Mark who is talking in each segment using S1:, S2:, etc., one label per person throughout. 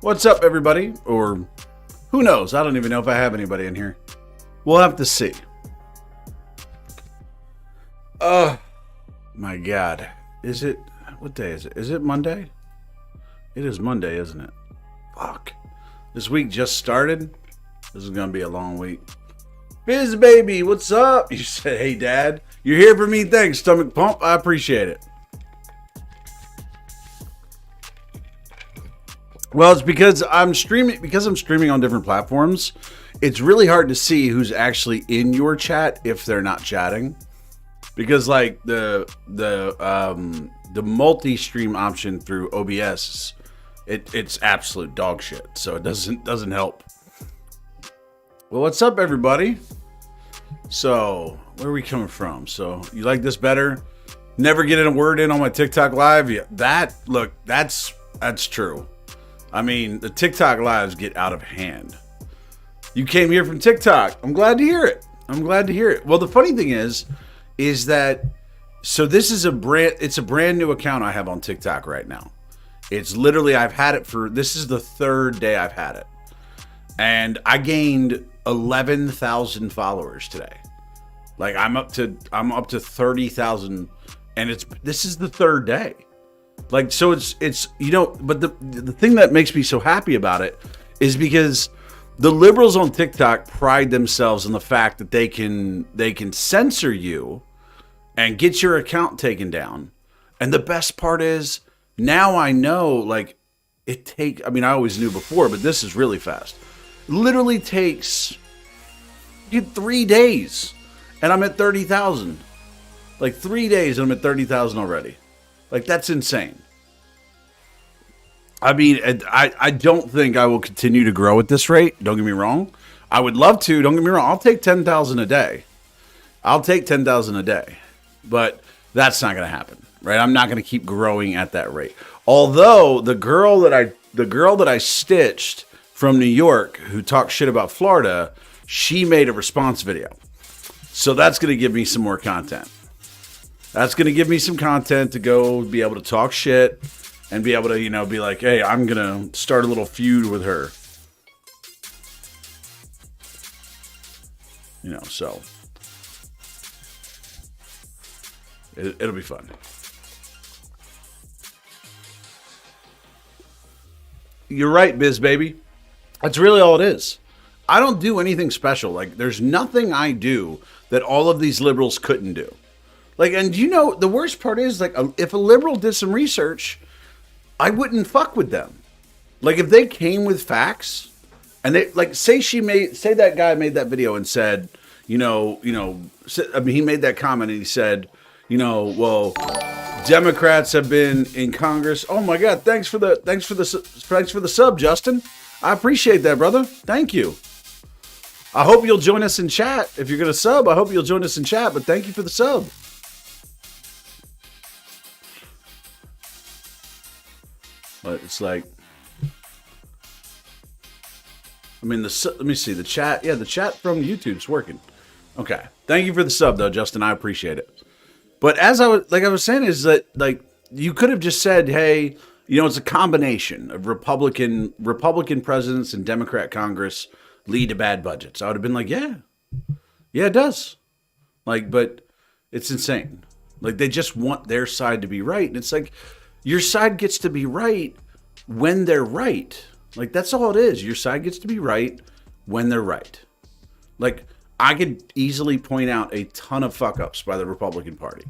S1: What's up, everybody? Or who knows? I don't even know if I have anybody in here. We'll have to see. My God. Is it... What day is it? Is it Monday? It is Monday, isn't it? Fuck. This week just started. This is going to be a long week. Biz baby, what's up? You said, hey, Dad. You're here for me? Thanks, stomach pump. I appreciate it. Well, it's because I'm streaming on different platforms. It's really hard to see who's actually in your chat if they're not chatting, because like the multi-stream option through OBS, it's absolute dog shit. So it doesn't help. Well, what's up, everybody? So where are we coming from? So you like this better? Never getting a word in on my TikTok live. Yeah, that's true. I mean, the TikTok lives get out of hand. You came here from TikTok. I'm glad to hear it. Well, the funny thing is that, so this is it's a brand new account I have on TikTok right now. It's literally, this is the third day I've had it. And I gained 11,000 followers today. Like I'm up to 30,000, and this is the third day. Like, so it's but the thing that makes me so happy about it is because the liberals on TikTok pride themselves on the fact that they can censor you and get your account taken down. And the best part is, now I know, like, I always knew before, but this is really fast. Literally takes 3 days and I'm at 30,000. Like 3 days and I'm at 30,000 already. Like, that's insane. I mean, I don't think I will continue to grow at this rate. Don't get me wrong. I would love to. Don't get me wrong. I'll take 10,000 a day. But that's not going to happen, right? I'm not going to keep growing at that rate. Although the girl that I stitched from New York who talked shit about Florida, she made a response video. So that's going to give me some more content. That's going to give me some content to go be able to talk shit and be able to, be like, hey, I'm going to start a little feud with her. So it'll be fun. You're right, Biz baby. That's really all it is. I don't do anything special. Like, there's nothing I do that all of these liberals couldn't do. Like, and the worst part is, like, if a liberal did some research, I wouldn't fuck with them. Like, if they came with facts, and they, like, say that guy made that video and said, he made that comment and he said, well, Democrats have been in Congress. Oh my God, thanks for the sub, Justin. I appreciate that, brother. Thank you. I hope you'll join us in chat. If you're gonna sub, I hope you'll join us in chat. But thank you for the sub. But it's like, let me see the chat. Yeah, the chat from YouTube's working. Okay, thank you for the sub, though, Justin. I appreciate it. But as I was saying, is that, like, you could have just said, hey, it's a combination of Republican presidents and Democrat Congress lead to bad budgets. I would have been like, yeah, it does. Like, but it's insane. Like, they just want their side to be right, and it's like, your side gets to be right when they're right. Like, that's all it is. Your side gets to be right when they're right. Like, I could easily point out a ton of fuck-ups by the Republican Party.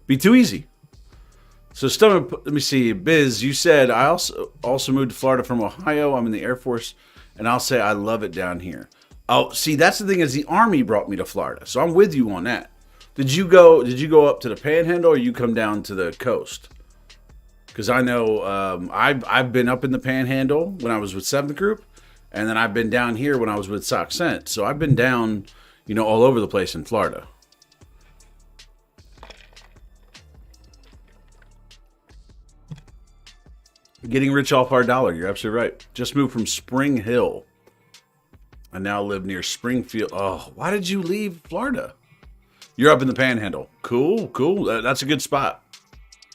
S1: Be too easy. So, let me see. Biz, you said, I also moved to Florida from Ohio. I'm in the Air Force, and I'll say I love it down here. Oh, see, that's the thing, is the Army brought me to Florida. So I'm with you on that. Did you go up to the Panhandle, or you come down to the coast? Because I know I've been up in the Panhandle when I was with 7th Group, and then I've been down here when I was with Sock Scent. So I've been down, all over the place in Florida. Getting rich off our dollar. You're absolutely right. Just moved from Spring Hill. I now live near Springfield. Oh, why did you leave Florida? You're up in the Panhandle. Cool. That's a good spot.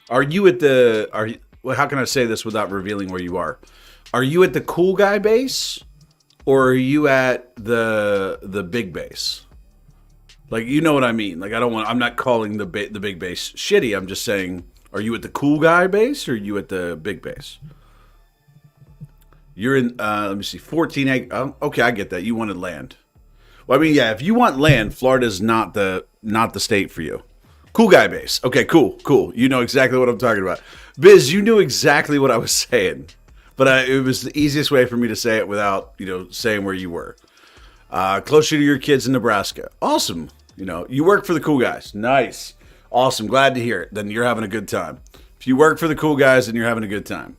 S1: Are you at how can I say this without revealing where you are? Are you at the cool guy base, or are you at the big base? Like, you know what I mean? Like, I'm not calling the big base shitty. I'm just saying, are you at the cool guy base, or are you at the big base? You're in, let me see, 14 acres. Oh, okay, I get that. You wanted land. Well, I mean, yeah, if you want land, Florida's not the state for you. Cool guy base. Okay, cool. You know exactly what I'm talking about. Biz, you knew exactly what I was saying. But it was the easiest way for me to say it without, saying where you were. Closer to your kids in Nebraska. Awesome. You work for the cool guys. Nice. Awesome. Glad to hear it. Then you're having a good time. If you work for the cool guys, then you're having a good time.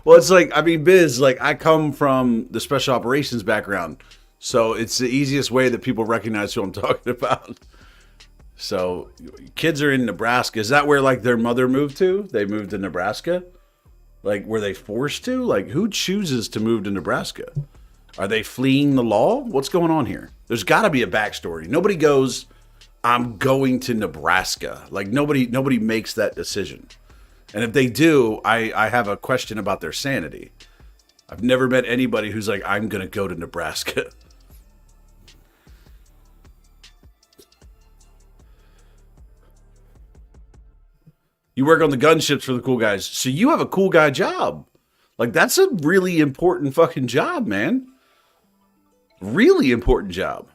S1: Well, it's like, I mean, Biz, like, I come from the special operations background. So it's the easiest way that people recognize who I'm talking about. So kids are in Nebraska. Is that where, like, their mother moved to? They moved to Nebraska? Like, were they forced to? Like, who chooses to move to Nebraska? Are they fleeing the law? What's going on here? There's got to be a backstory. Nobody goes, I'm going to Nebraska. Like, nobody makes that decision. And if they do, I have a question about their sanity. I've never met anybody who's like, I'm going to go to Nebraska. You work on the gunships for the cool guys. So you have a cool guy job. Like, that's a really important fucking job, man. Really important job.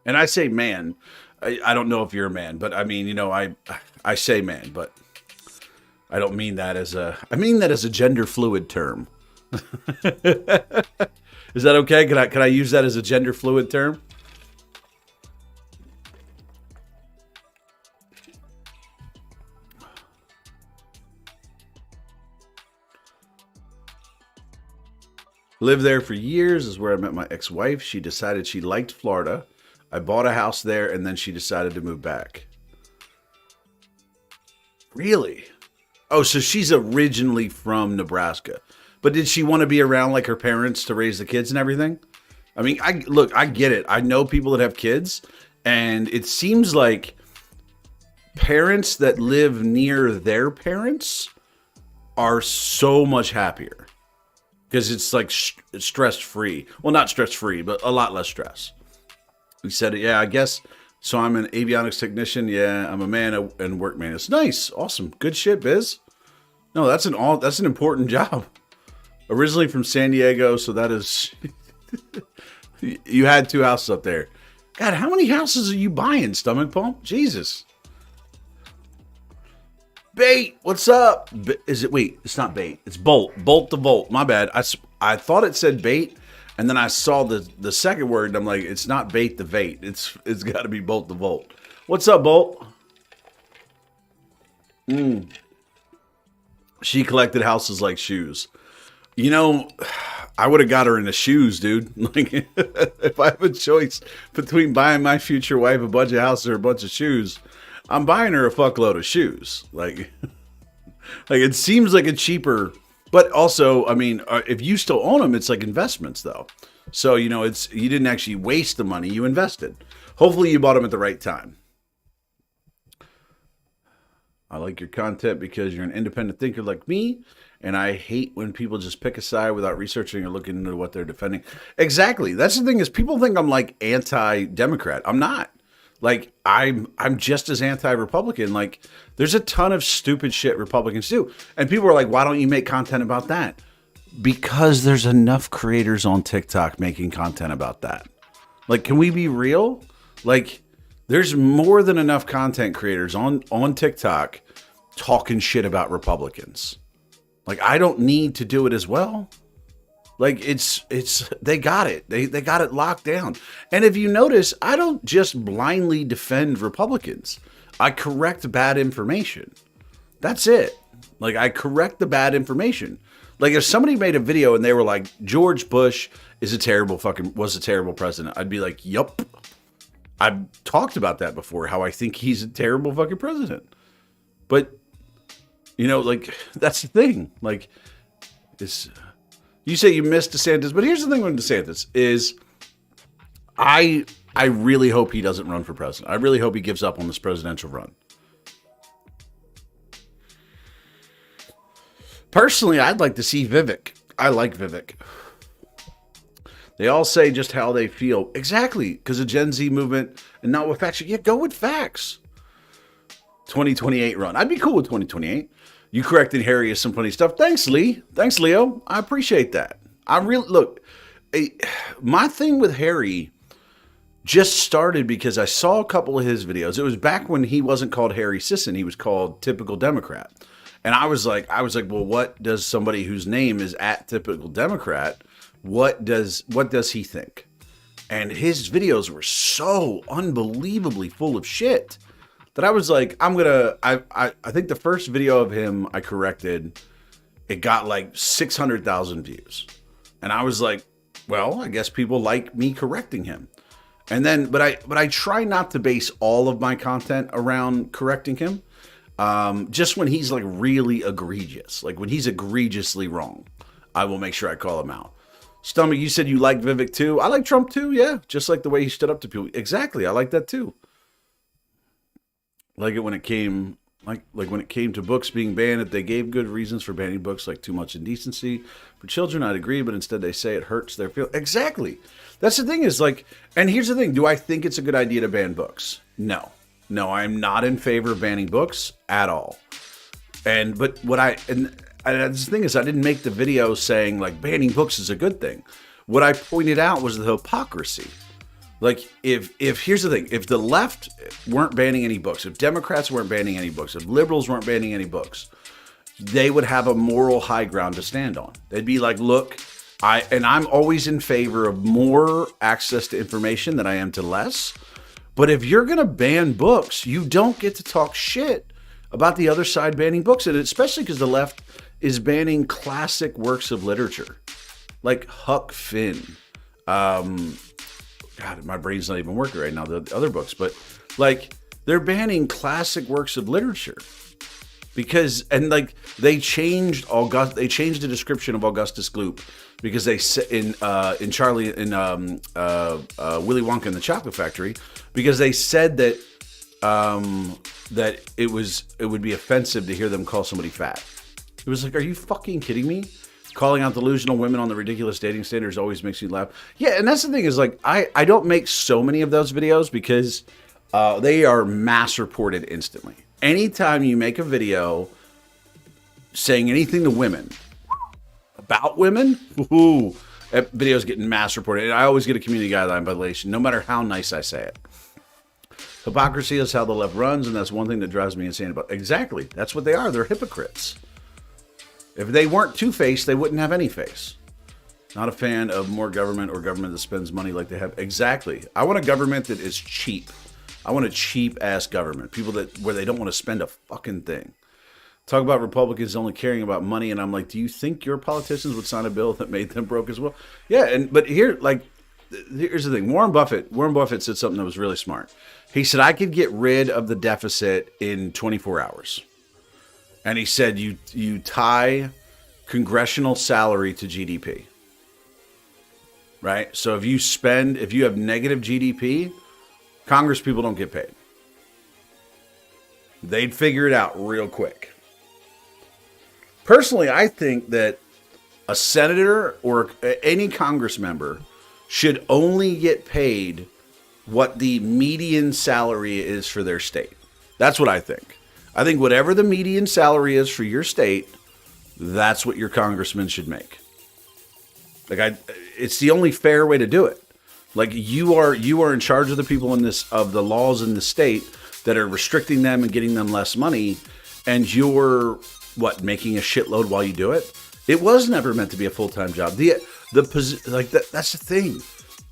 S1: And I say man. I don't know if you're a man, but I mean, I say man, but I don't mean that I mean that as a gender fluid term. Is that okay? Can I use that as a gender fluid term? Lived there for years. Is where I met my ex-wife. She decided she liked Florida. I bought a house there, and then she decided to move back. Really? Oh, so she's originally from Nebraska. But did she want to be around, like, her parents to raise the kids and everything? I mean, I get it. I know people that have kids, and it seems like parents that live near their parents are so much happier. Because it's like stress-free. Well, not stress-free, but a lot less stress. We said, yeah, I guess. So I'm an avionics technician. Yeah, I'm a man and workman. It's nice. Awesome. Good shit, Biz. No, that's an important job. Originally from San Diego, so that is... You had 2 houses up there. God, how many houses are you buying, Stomach Pump? Jesus. Bait, what's up? Is it, wait, it's not Bait. It's Bolt. Bolt the Volt. My bad. I thought it said Bait, and then I saw the second word, and I'm like, it's not Bait the Vait. It's got to be Bolt the Volt. What's up, Bolt? She collected houses like shoes. I would have got her into shoes, dude. Like, if I have a choice between buying my future wife a bunch of houses or a bunch of shoes, I'm buying her a fuckload of shoes. Like it seems like a cheaper, but also, I mean, if you still own them, it's like investments though. So, you didn't actually waste the money, you invested. Hopefully you bought them at the right time. I like your content because you're an independent thinker like me, and I hate when people just pick a side without researching or looking into what they're defending. Exactly. That's the thing, is people think I'm like anti-Democrat. I'm not. Like, I'm just as anti-Republican. Like, there's a ton of stupid shit Republicans do. And people are like, why don't you make content about that? Because there's enough creators on TikTok making content about that. Like, can we be real? Like, there's more than enough content creators on TikTok talking shit about Republicans. Like, I don't need to do it as well. Like, they got it. They got it locked down. And if you notice, I don't just blindly defend Republicans. I correct bad information. That's it. Like, I correct the bad information. Like, if somebody made a video and they were like, George Bush was a terrible president, I'd be like, yup. I've talked about that before, how I think he's a terrible fucking president. But, like, that's the thing. Like, you say you miss DeSantis, but here's the thing with DeSantis is I really hope he doesn't run for president. I really hope he gives up on this presidential run. Personally, I'd like to see Vivek. I like Vivek. They all say just how they feel. Exactly, because of Gen Z movement and not with facts. Yeah, go with facts. 2028 run. I'd be cool with 2028. You corrected Harry as some funny stuff. Thanks, Lee. Thanks, Leo. I appreciate that. I really, look, my thing with Harry just started because I saw a couple of his videos. It was back when he wasn't called Harry Sisson. He was called Typical Democrat. And I was like, well, what does somebody whose name is at Typical Democrat, what does he think? And his videos were so unbelievably full of shit that I was like, I think the first video of him I corrected, it got like 600,000 views. And I was like, well, I guess people like me correcting him. And then, but I try not to base all of my content around correcting him. Just when he's like really egregious, like when he's egregiously wrong, I will make sure I call him out. Stomach, you said you like Vivek too. I like Trump too. Yeah. Just like the way he stood up to people. Exactly. I like that too. Like it when it came, like when it came to books being banned, if they gave good reasons for banning books, like too much indecency for children, I'd agree, but instead they say it hurts their feelings. Exactly. That's the thing is like, and here's the thing. Do I think it's a good idea to ban books? No, I'm not in favor of banning books at all. And that's the thing is I didn't make the video saying like banning books is a good thing. What I pointed out was the hypocrisy. Like if here's the thing, if the left weren't banning any books, if Democrats weren't banning any books, if liberals weren't banning any books, they would have a moral high ground to stand on. They'd be like, look, I'm always in favor of more access to information than I am to less. But if you're going to ban books, you don't get to talk shit about the other side banning books. And especially because the left is banning classic works of literature like Huck Finn. God, my brain's not even working right now, the other books. But like they're banning classic works of literature because, and like they changed the description of Augustus Gloop because they said in Willy Wonka and the Chocolate Factory, because they said that that it would be offensive to hear them call somebody fat. It was like, are you fucking kidding me? Calling out delusional women on the ridiculous dating standards always makes me laugh. Yeah, and that's the thing is like I don't make so many of those videos because they are mass reported instantly. Anytime you make a video saying anything to women, about women, that video's getting mass reported. And I always get a community guideline violation, no matter how nice I say it. Hypocrisy is how the left runs, and that's one thing that drives me insane about. Exactly, that's what they are. They're hypocrites. If they weren't two-faced, they wouldn't have any face. Not a fan of more government or government that spends money like they have. Exactly. I want a government that is cheap. I want a cheap-ass government. People where they don't want to spend a fucking thing. Talk about Republicans only caring about money, and I'm like, do you think your politicians would sign a bill that made them broke as well? Yeah, but here's the thing. Warren Buffett said something that was really smart. He said, I could get rid of the deficit in 24 hours. And he said, you tie congressional salary to GDP, right? So if you have negative GDP, Congress people don't get paid. They'd figure it out real quick. Personally, I think that a senator or any Congress member should only get paid what the median salary is for their state. That's what I think. I think whatever the median salary is for your state, that's what your congressman should make. It's the only fair way to do it. Like you are in charge of the people of the laws in the state that are restricting them and getting them less money, and you're making a shitload while you do it. It was never meant to be a full-time job. That's the thing.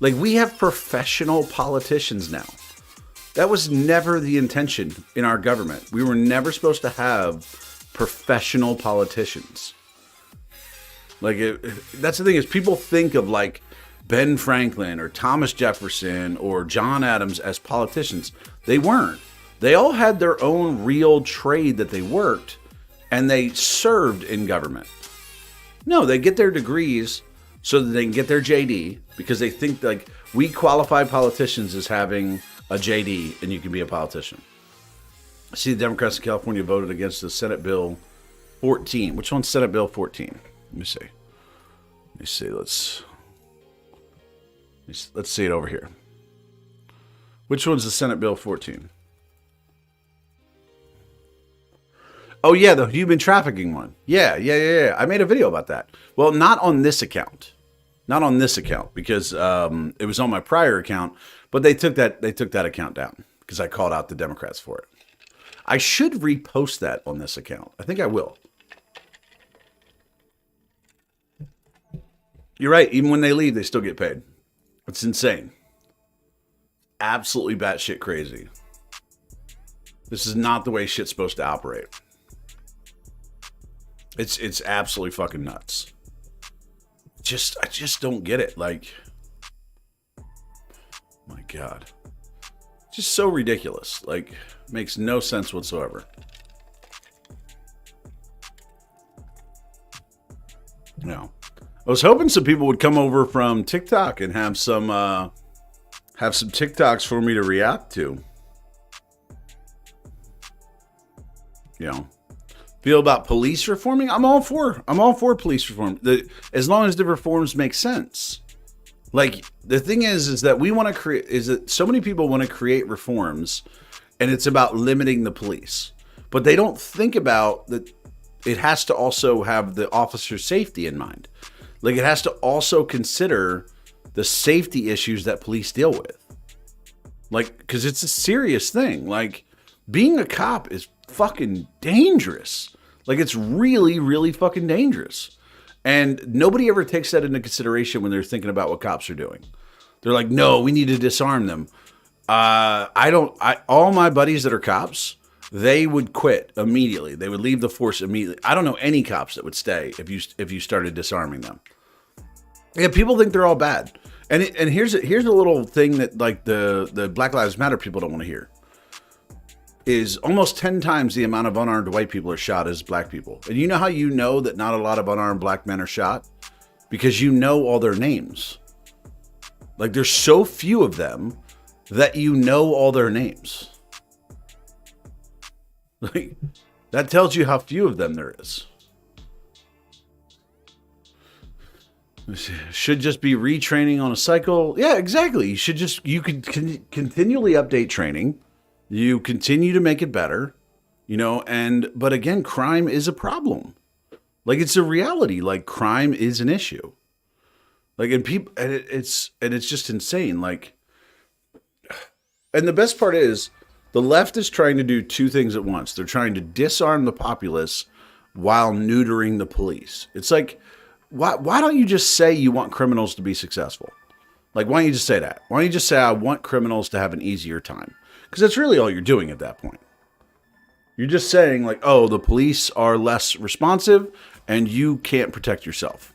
S1: Like we have professional politicians now. That was never the intention in our government. We were never supposed to have professional politicians. That's the thing is people think of like Ben Franklin or Thomas Jefferson or John Adams as politicians. They weren't. They all had their own real trade that they worked and they served in government. No, they get their degrees so that they can get their JD because they think like we qualify politicians as having a JD and you can be a politician. I see the Democrats in California voted against the Senate bill 14. Which one's Senate Bill 14? Let me see. Let's see it over here. Which one's the Senate Bill 14? Oh, yeah, the human trafficking one. Yeah. I made a video about that. Well, not on this account. Not on this account, because it was on my prior account, but they took that account down because I called out the Democrats for it. I should repost that on this account. I think I will. You're right. Even when they leave, they still get paid. It's insane. Absolutely batshit crazy. This is not the way shit's supposed to operate. It's absolutely fucking nuts. I just don't get it. Like, my God. Just so ridiculous. Like, makes no sense whatsoever. No. I was hoping some people would come over from TikTok and have some TikToks for me to react to. You know. Feel about police reforming? I'm all for police reform. As long as the reforms make sense. Like, the thing is that we want to create, is that so many people want to create reforms, and it's about limiting the police. But they don't think about that it has to also have the officer's safety in mind. Like, it has to also consider the safety issues that police deal with. Like, because it's a serious thing. Like, being a cop is fucking dangerous. Like, it's really, really fucking dangerous. And nobody ever takes that into consideration when they're thinking about what cops are doing. They're like, no, we need to disarm them. All my buddies that are cops, they would quit immediately. They would leave the force immediately. I don't know any cops that would stay if you started disarming them. Yeah, people think they're all bad. And here's a little thing that, like, the Black Lives Matter people don't want to hear. Is almost 10 times the amount of unarmed white people are shot as black people. And you know how you know that not a lot of unarmed black men are shot? Because you know all their names. Like, there's so few of them that you know all their names. Like, that tells you how few of them there is. Should just be retraining on a cycle. Yeah, exactly. You could continually update training. You continue to make it better, you know, but again, crime is a problem. Like, it's a reality. Like, crime is an issue. Like, it's just insane. Like, and the best part is the left is trying to do two things at once. They're trying to disarm the populace while neutering the police. It's like, why don't you just say you want criminals to be successful? Like, why don't you just say that? Why don't you just say, I want criminals to have an easier time? Because that's really all you're doing at that point. You're just saying, like, oh, the police are less responsive and you can't protect yourself.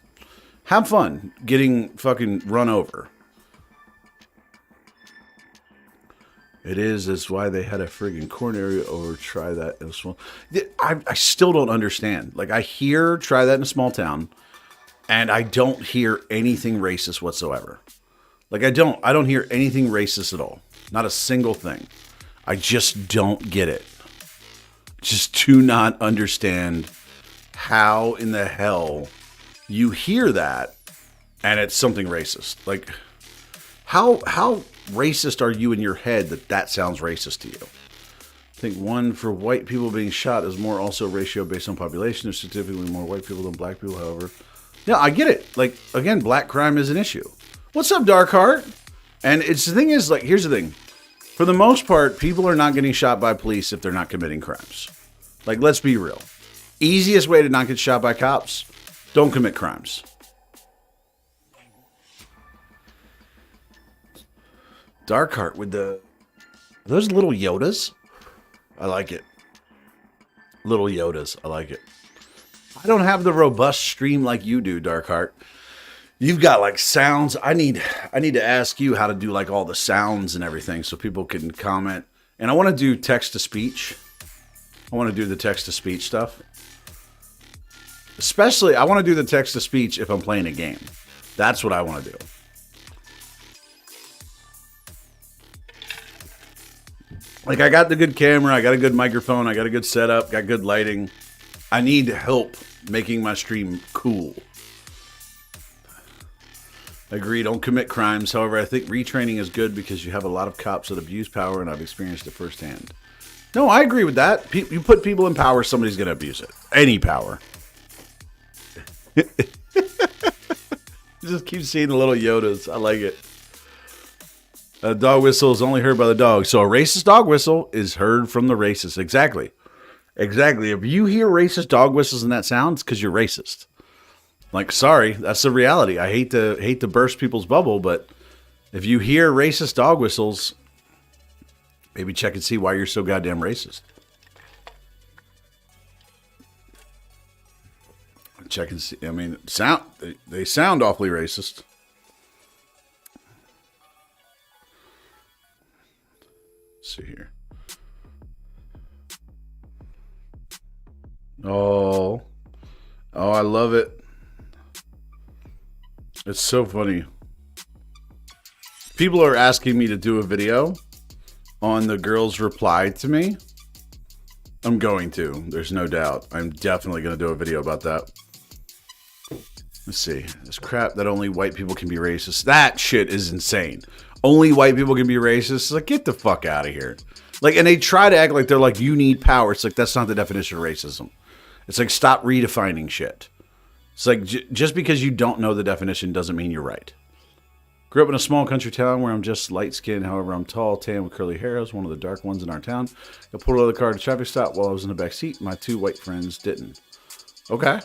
S1: Have fun getting fucking run over. That's why they had a friggin' corn area over. Try that in a small... I still don't understand. Like, I hear try that in a small town, and I don't hear anything racist whatsoever. Like, I don't hear anything racist at all. Not a single thing. I just don't get it. Just do not understand how in the hell you hear that and it's something racist. Like, how racist are you in your head that sounds racist to you? I think one for white people being shot is more also ratio based on population. There's significantly more white people than black people, however. Yeah, I get it. Like, again, black crime is an issue. What's up, Darkheart? And the thing is, like, here's the thing. For the most part, people are not getting shot by police if they're not committing crimes. Like, let's be real. Easiest way to not get shot by cops, don't commit crimes. Darkheart with those little Yodas. I like it. Little Yodas. I like it. I don't have the robust stream like you do, Darkheart. You've got like sounds. I need to ask you how to do like all the sounds and everything so people can comment. And I want to do text to speech. I want to do the text to speech stuff. Especially, I want to do the text to speech if I'm playing a game. That's what I want to do. Like, I got the good camera, I got a good microphone, I got a good setup, got good lighting. I need help making my stream cool. Agree, don't commit crimes. However, I think retraining is good because you have a lot of cops that abuse power, and I've experienced it firsthand. No, I agree with that. You put people in power, somebody's going to abuse it. Any power. Just keep seeing the little Yodas. I like it. A dog whistle is only heard by the dog. So a racist dog whistle is heard from the racist. Exactly. Exactly. If you hear racist dog whistles and that sound, it's because you're racist. Like, sorry, that's the reality. I hate to burst people's bubble, but if you hear racist dog whistles, maybe check and see why you're so goddamn racist. Check and see. I mean, they sound awfully racist. Let's see here. Oh, I love it. It's so funny. People are asking me to do a video on the girl's reply to me. I'm going to. There's no doubt. I'm definitely going to do a video about that. Let's see. This crap that only white people can be racist. That shit is insane. Only white people can be racist. It's like, get the fuck out of here. Like, and they try to act like they're like, you need power. It's like, that's not the definition of racism. It's like, stop redefining shit. It's like, just because you don't know the definition doesn't mean you're right. Grew up in a small country town where I'm just light-skinned. However, I'm tall, tan, with curly hair. I was one of the dark ones in our town. I pulled out of the car at a traffic stop while I was in the back seat. My two white friends didn't. Okay.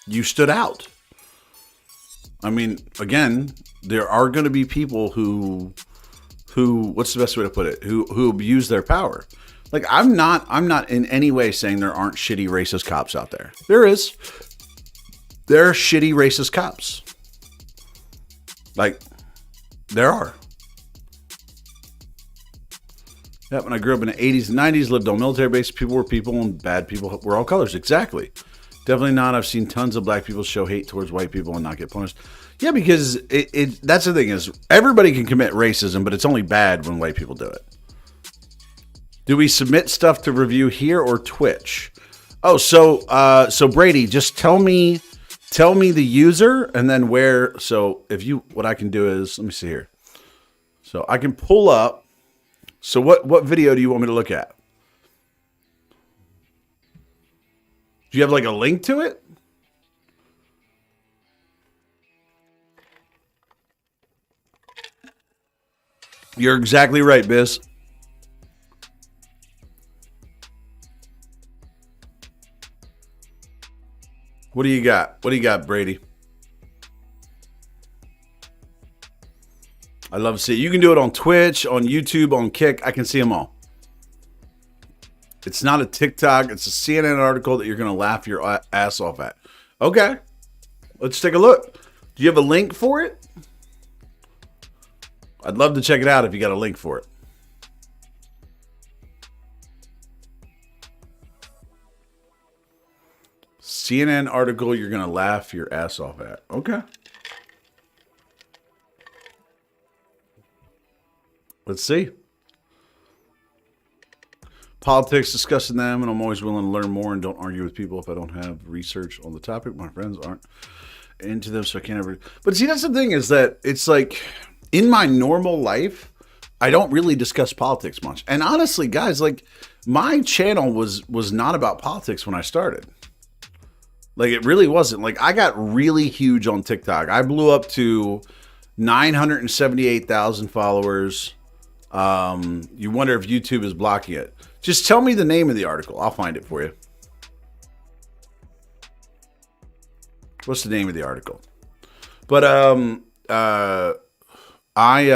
S1: You stood out. I mean, again, there are going to be people who, what's the best way to put it? Who abuse their power. Like, I'm not in any way saying there aren't shitty racist cops out there. There is. There are shitty racist cops. Like, there are. Yep, when I grew up in the 80s and 90s, lived on military bases, people were people and bad people were all colors. Exactly. Definitely not. I've seen tons of black people show hate towards white people and not get punished. Yeah, because that's the thing is, everybody can commit racism, but it's only bad when white people do it. Do we submit stuff to review here or Twitch? Oh, so Brady, just tell me the user and then where. So what I can do is, let me see here. So I can pull up. So what video do you want me to look at? Do you have like a link to it? You're exactly right, Biz. What do you got? What do you got, Brady? I love to see it. You can do it on Twitch, on YouTube, on Kick. I can see them all. It's not a TikTok. It's a CNN article that you're going to laugh your ass off at. Okay. Let's take a look. Do you have a link for it? I'd love to check it out if you got a link for it. CNN article you're going to laugh your ass off at. Okay. Let's see. Politics, discussing them, and I'm always willing to learn more and don't argue with people if I don't have research on the topic. My friends aren't into them, so I can't ever. But see, that's the thing is that it's like in my normal life, I don't really discuss politics much. And honestly, guys, like my channel was not about politics when I started. Like it really wasn't. Like I got really huge on TikTok. I blew up to 978,000 followers. You wonder if YouTube is blocking it. Just tell me the name of the article. I'll find it for you. What's the name of the article? But I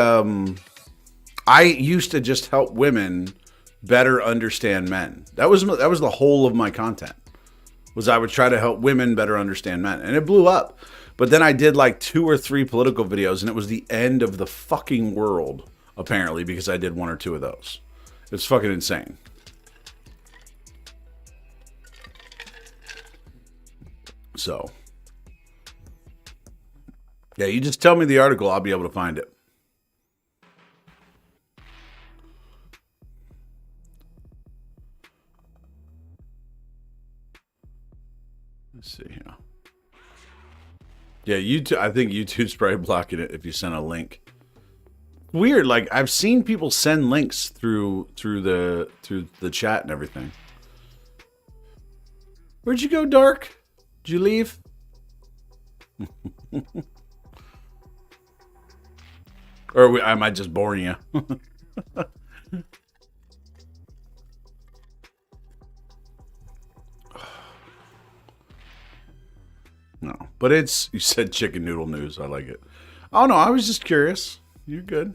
S1: used to just help women better understand men. That was the whole of my content. Was I would try to help women better understand men, and it blew up. But then I did like 2 or 3 political videos, and it was the end of the fucking world apparently because I did 1 or 2 of those. It's fucking insane. So, yeah, you just tell me the article, I'll be able to find it. Let's see here. Yeah, YouTube. I think YouTube's probably blocking it if you send a link. Weird. Like I've seen people send links through the chat and everything. Where'd you go, Dark? Did you leave? Or am I just boring you? No, but it's, you said chicken noodle news. I like it. Oh no, I was just curious. You're good.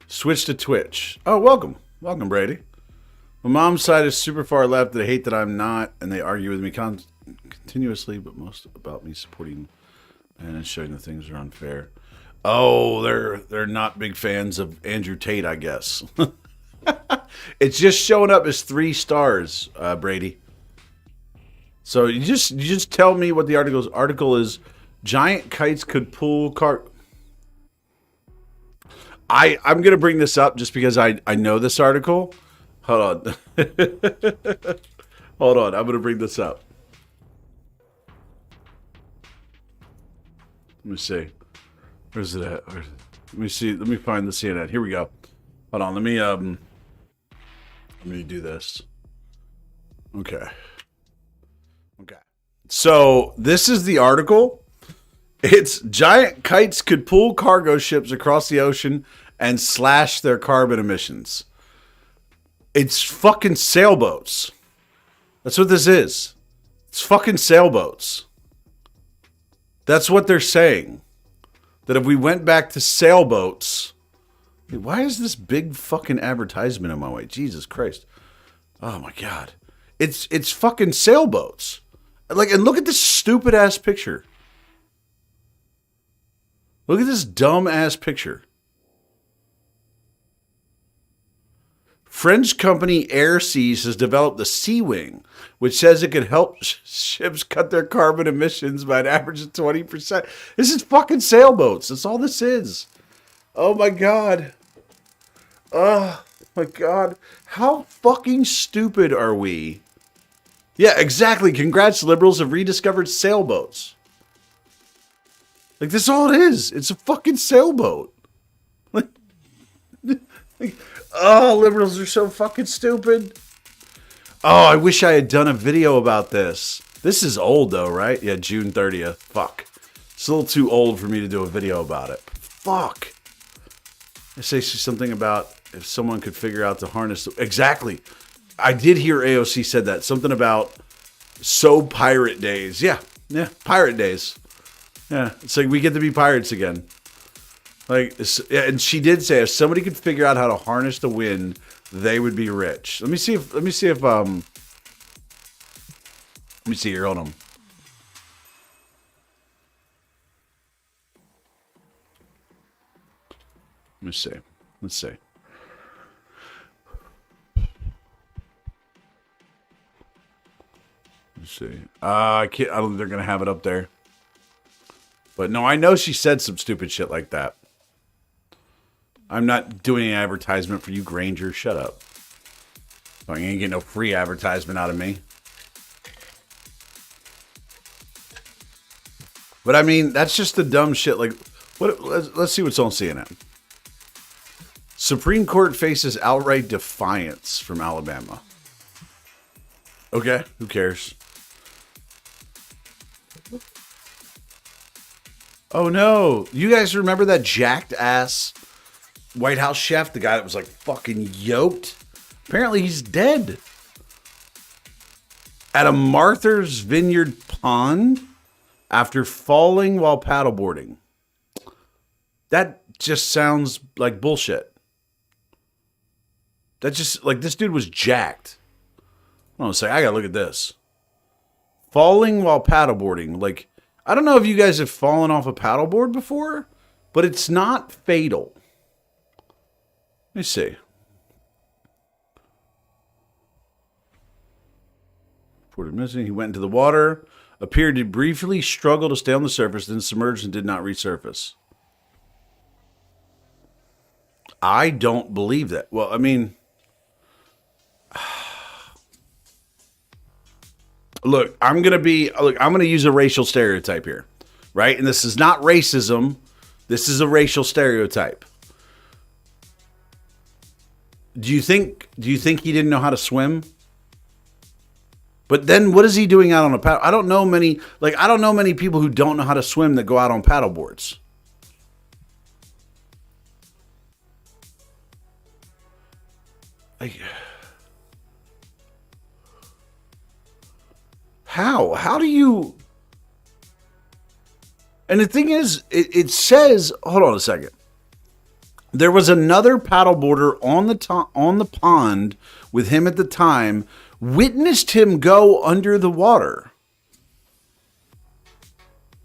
S1: Switch to Twitch. Oh, welcome. Welcome, Brady. My mom's side is super far left. They hate that I'm not, and they argue with me continuously, but most about me supporting and showing that things are unfair. Oh, they're not big fans of Andrew Tate, I guess. It's just showing up as 3 stars, Brady. So you just tell me what the article is. Giant kites could pull car. I'm gonna bring this up just because I know this article. Hold on. Hold on. I'm gonna bring this up. Let me see. Where's it at? Let me see. Let me find the CNN. Here we go. Hold on. Let me do this. Okay. Okay. So this is the article. It's giant kites could pull cargo ships across the ocean and slash their carbon emissions. It's fucking sailboats. That's what this is. It's fucking sailboats. That's what they're saying. That if we went back to sailboats... Why is this big fucking advertisement in my way? Jesus Christ. Oh my God. It's fucking sailboats. Like, and look at this stupid ass picture. Look at this dumb ass picture. French company Air Seas has developed the Sea Wing, which says it could help ships cut their carbon emissions by an average of 20%. This is fucking sailboats. That's all this is. Oh my God. Oh my God. How fucking stupid are we? Yeah, exactly. Congrats, liberals have rediscovered sailboats. Like, this is all it is. It's a fucking sailboat. Like, oh, liberals are so fucking stupid. Oh, I wish I had done a video about this. This is old, though, right? Yeah, June 30th. Fuck. It's a little too old for me to do a video about it. Fuck. I say something about if someone could figure out to harness... Exactly. I did hear AOC said that. Something about so pirate days. Yeah, pirate days. Yeah, it's like we get to be pirates again. Like, and she did say if somebody could figure out how to harness the wind, they would be rich. Let me see here. Hold on. Let's see. I can't. I don't think they're gonna have it up there. But no, I know she said some stupid shit like that. I'm not doing an advertisement for you, Granger. Shut up. You ain't getting no free advertisement out of me. But I mean, that's just the dumb shit. Like, what? Let's see what's on CNN. Supreme Court faces outright defiance from Alabama. Okay, who cares? Oh no. You guys remember that jacked ass White House chef? The guy that was like fucking yoked? Apparently he's dead. At a Martha's Vineyard pond after falling while paddleboarding. That just sounds like bullshit. That just, like, this dude was jacked. I want to say, I gotta look at this. Falling while paddleboarding. Like, I don't know if you guys have fallen off a paddleboard before, but it's not fatal. Let me see. Reported missing. He went into the water, appeared to briefly struggle to stay on the surface, then submerged and did not resurface. I don't believe that. Well, I mean, Look, I'm gonna use a racial stereotype here, right? And this is not racism. This is a racial stereotype. Do you think he didn't know how to swim? But then what is he doing out on a paddle? I don't know many people who don't know how to swim that go out on paddle boards. Like, how do you? And the thing is, it says, hold on a second. There was another paddleboarder on the pond with him at the time, witnessed him go under the water.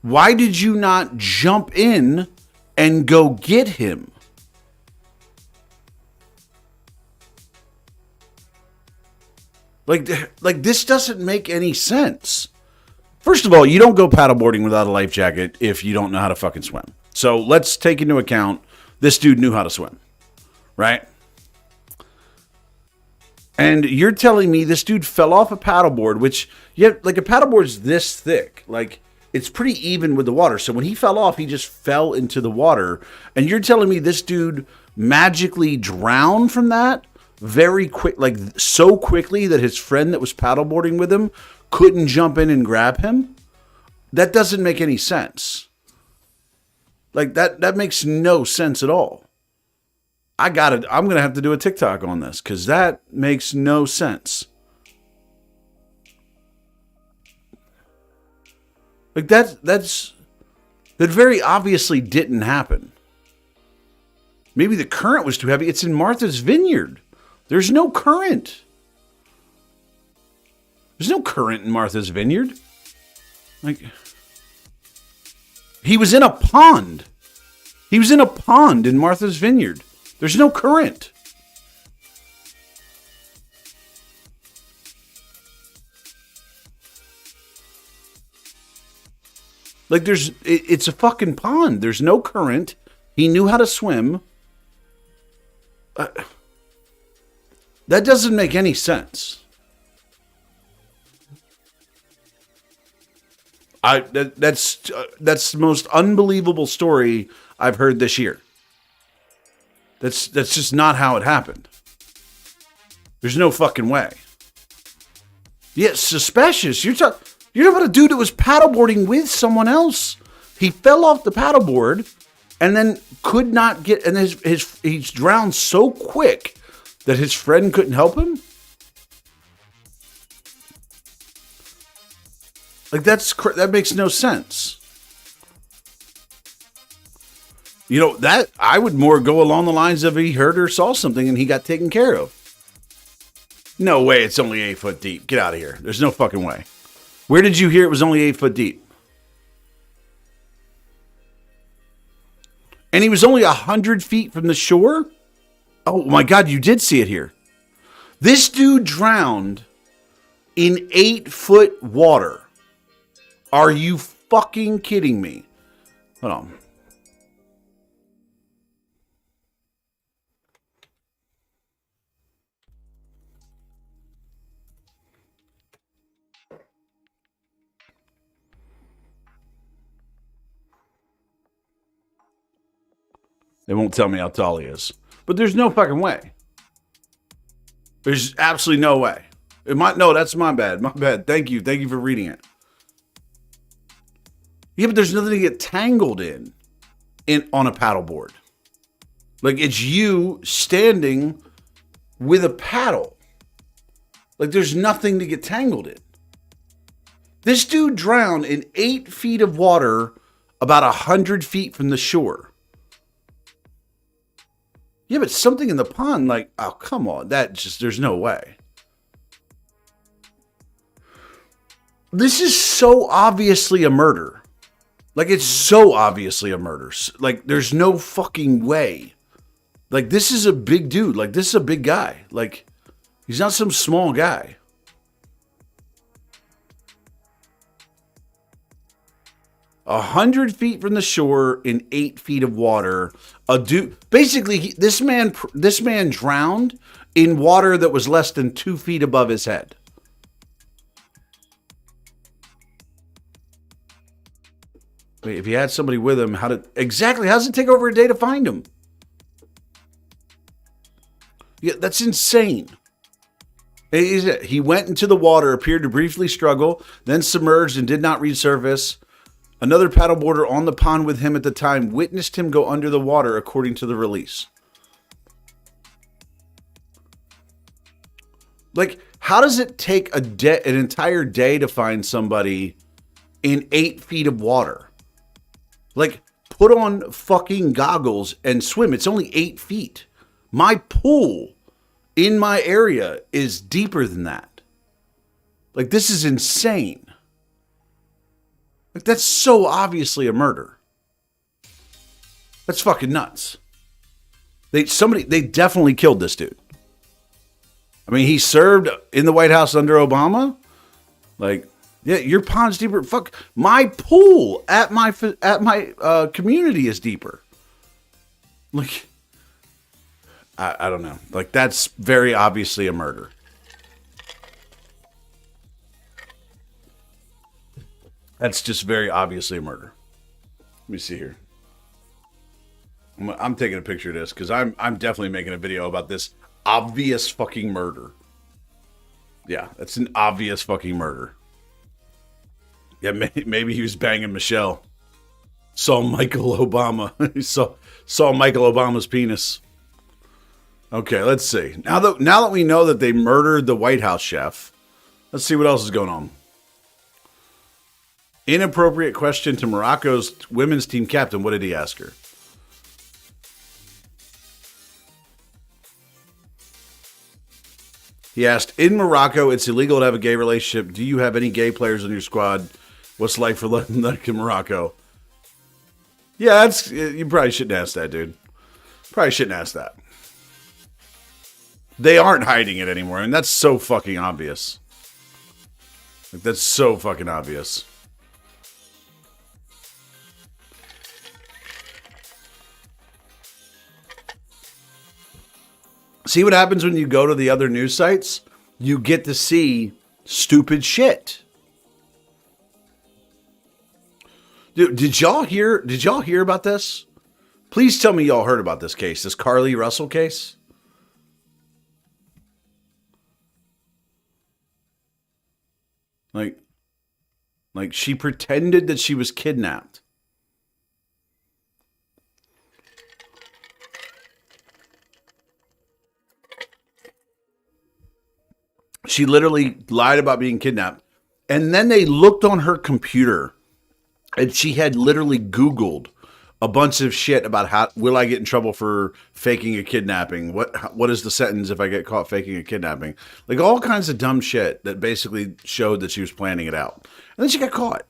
S1: Why did you not jump in and go get him? Like this doesn't make any sense. First of all, you don't go paddleboarding without a life jacket if you don't know how to fucking swim. So let's take into account this dude knew how to swim, right? And you're telling me this dude fell off a paddleboard, which, yeah, like a paddleboard's this thick. Like, it's pretty even with the water. So when he fell off, he just fell into the water. And you're telling me this dude magically drowned from that very quick, like so quickly that his friend that was paddleboarding with him couldn't jump in and grab him? That doesn't make any sense. Like, that makes no sense at all. I'm going to have to do a TikTok on this because that makes no sense. Like, that very obviously didn't happen. Maybe the current was too heavy. It's in Martha's Vineyard. There's no current. There's no current in Martha's Vineyard. Like, he was in a pond. He was in a pond in Martha's Vineyard. There's no current. Like, it's a fucking pond. There's no current. He knew how to swim. That doesn't make any sense. That's the most unbelievable story I've heard this year. That's just not how it happened. There's no fucking way. Yeah, suspicious. You're talking about a dude that was paddleboarding with someone else. He fell off the paddleboard and then could not get, and he's drowned so quick that his friend couldn't help him. Like, that makes no sense. You know, that I would more go along the lines of he heard or saw something and he got taken care of. No way, it's only 8 foot deep. Get out of here. There's no fucking way. Where did you hear it was only 8 foot deep? And he was only 100 feet from the shore? Oh my God, you did see it here. This dude drowned in 8 foot water. Are you fucking kidding me? Hold on. They won't tell me how tall he is. But there's no fucking way. There's absolutely no way. No, that's my bad. My bad. Thank you. Thank you for reading it. Yeah, but there's nothing to get tangled in on a paddleboard. Like, it's you standing with a paddle. Like, there's nothing to get tangled in. This dude drowned in 8 feet of water about 100 feet from the shore. Yeah, but something in the pond, like, oh, come on. There's no way. This is so obviously a murder. Like, it's so obviously a murder. Like, there's no fucking way. Like, this is a big dude. Like, this is a big guy. Like, he's not some small guy. A 100 feet from the shore in 8 feet of water. A dude, basically, this man drowned in water that was less than 2 feet above his head. Wait, if he had somebody with him, how does it take over a day to find him? Yeah, that's insane. He went into the water, appeared to briefly struggle, then submerged and did not resurface. Another paddleboarder on the pond with him at the time witnessed him go under the water, according to the release. Like, how does it take an entire day to find somebody in 8 feet of water? Like, put on fucking goggles and swim. It's only 8 feet. My pool in my area is deeper than that. Like, this is insane. Like, that's so obviously a murder. That's fucking nuts. They definitely killed this dude. I mean, he served in the White House under Obama. Like, yeah, your pond's deeper. Fuck, my pool at my community is deeper. Like, I don't know. Like, that's very obviously a murder. That's just very obviously a murder. Let me see here. I'm taking a picture of this because I'm definitely making a video about this obvious fucking murder. Yeah, that's an obvious fucking murder. Yeah, maybe he was banging Michelle. Saw Michael Obama. He saw Michael Obama's penis. Okay, let's see. Now that we know that they murdered the White House chef, let's see what else is going on. Inappropriate question to Morocco's women's team captain. What did he ask her? He asked, in Morocco, it's illegal to have a gay relationship. Do you have any gay players on your squad? What's life for like in Morocco? Yeah, you probably shouldn't ask that, dude. Probably shouldn't ask that. They aren't hiding it anymore, and that's so fucking obvious. Like, that's so fucking obvious. See what happens when you go to the other news sites? You get to see stupid shit. Dude, did y'all hear about this? Please tell me y'all heard about this case, this Carly Russell case. Like she pretended that she was kidnapped. She literally lied about being kidnapped. And then they looked on her computer and she had literally Googled a bunch of shit about how will I get in trouble for faking a kidnapping? What is the sentence if I get caught faking a kidnapping? Like all kinds of dumb shit that basically showed that she was planning it out. And then she got caught.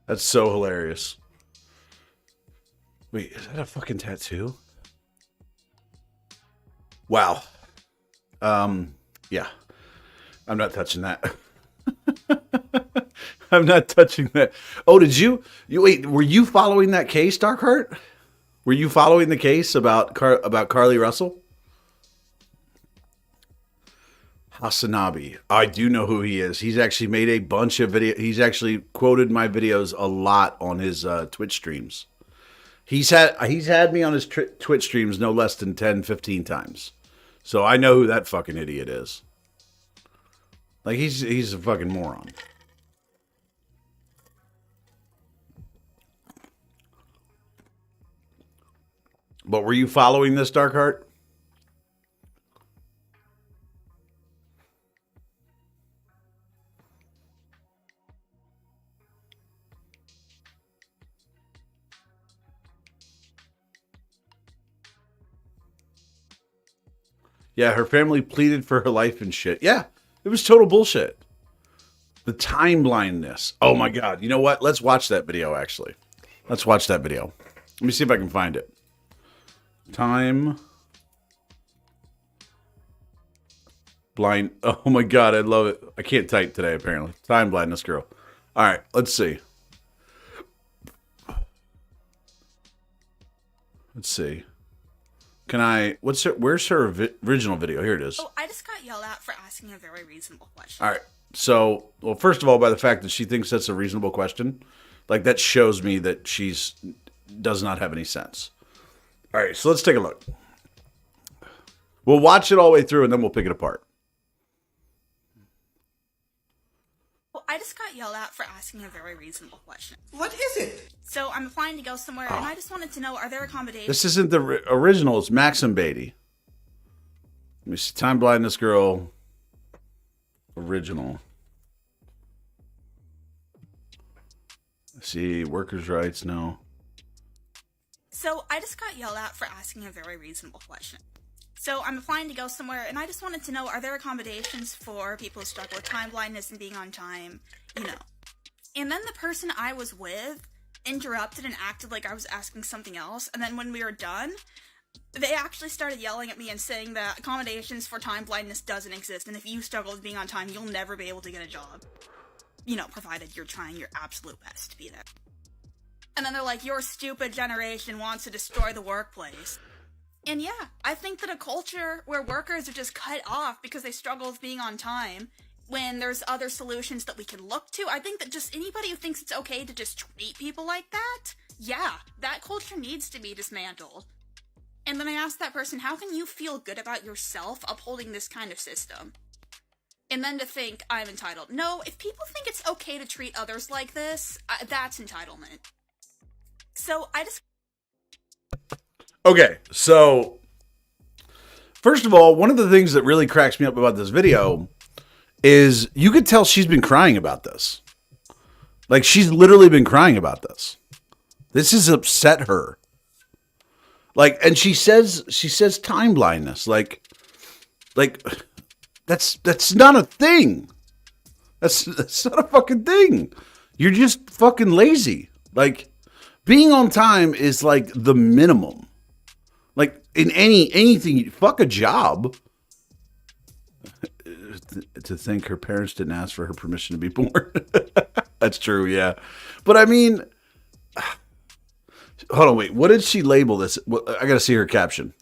S1: That's so hilarious. Wait, is that a fucking tattoo? Wow. Yeah. I'm not touching that. I'm not touching that. Oh, did you wait, were you following that case, Darkheart? Were you following the case about Carly Russell? Hasanabi. I do know who he is. He's actually made a bunch of videos. He's actually quoted my videos a lot on his Twitch streams. He's had me on his Twitch streams no less than 10, 15 times. So I know who that fucking idiot is. Like he's a fucking moron. But were you following this, Darkheart? Yeah, her family pleaded for her life and shit. Yeah, it was total bullshit. The time blindness. Oh my God. You know what? Let's watch that video, actually. Let's watch that video. Let me see if I can find it. Time blind. Oh my God, I love it. I can't type today, apparently. Time blindness girl. All right, let's see. Let's see. Can I? Where's her original video? Here it is.
S2: Oh, I just got yelled at for asking a very reasonable question.
S1: All right. So, well, first of all, by the fact that she thinks that's a reasonable question, like that shows me that she's does not have any sense. All right. So let's take a look. We'll watch it all the way through and then we'll pick it apart.
S2: Well, I just got yelled at for asking a very reasonable question.
S3: What is it?
S2: So I'm applying to go somewhere, and I just wanted to know, are there accommodations?
S1: This isn't the original. It's Maxim Beatty. Let me see. Time Blindness Girl. Original. Let's see. Workers' rights. No.
S2: So I just got yelled at for asking a very reasonable question. So I'm applying to go somewhere, and I just wanted to know, are there accommodations for people who struggle with time blindness and being on time? You know. And then the person I was with interrupted and acted like I was asking something else, and then when we were done, they actually started yelling at me and saying that accommodations for time blindness doesn't exist, and if you struggle with being on time, you'll never be able to get a job. You know, provided you're trying your absolute best to be there. And then they're like, your stupid generation wants to destroy the workplace. And yeah, I think that a culture where workers are just cut off because they struggle with being on time, when there's other solutions that we can look to, I think that just anybody who thinks it's okay to just treat people like that, yeah, that culture needs to be dismantled. And then I asked that person, how can you feel good about yourself upholding this kind of system? And then to think I'm entitled. No, if people think it's okay to treat others like this, that's entitlement. So I just...
S1: Okay, so first of all, one of the things that really cracks me up about this video is you could tell she's been crying about this. Like, she's literally been crying about this. This has upset her. Like, and she says time blindness. Like that's not a thing. That's not a fucking thing. You're just fucking lazy. Like, being on time is like the minimum. Like, in anything, fuck a job. To think her parents didn't ask for her permission to be born. That's true, yeah. But I mean, hold on, wait. What did she label this? I gotta see her caption.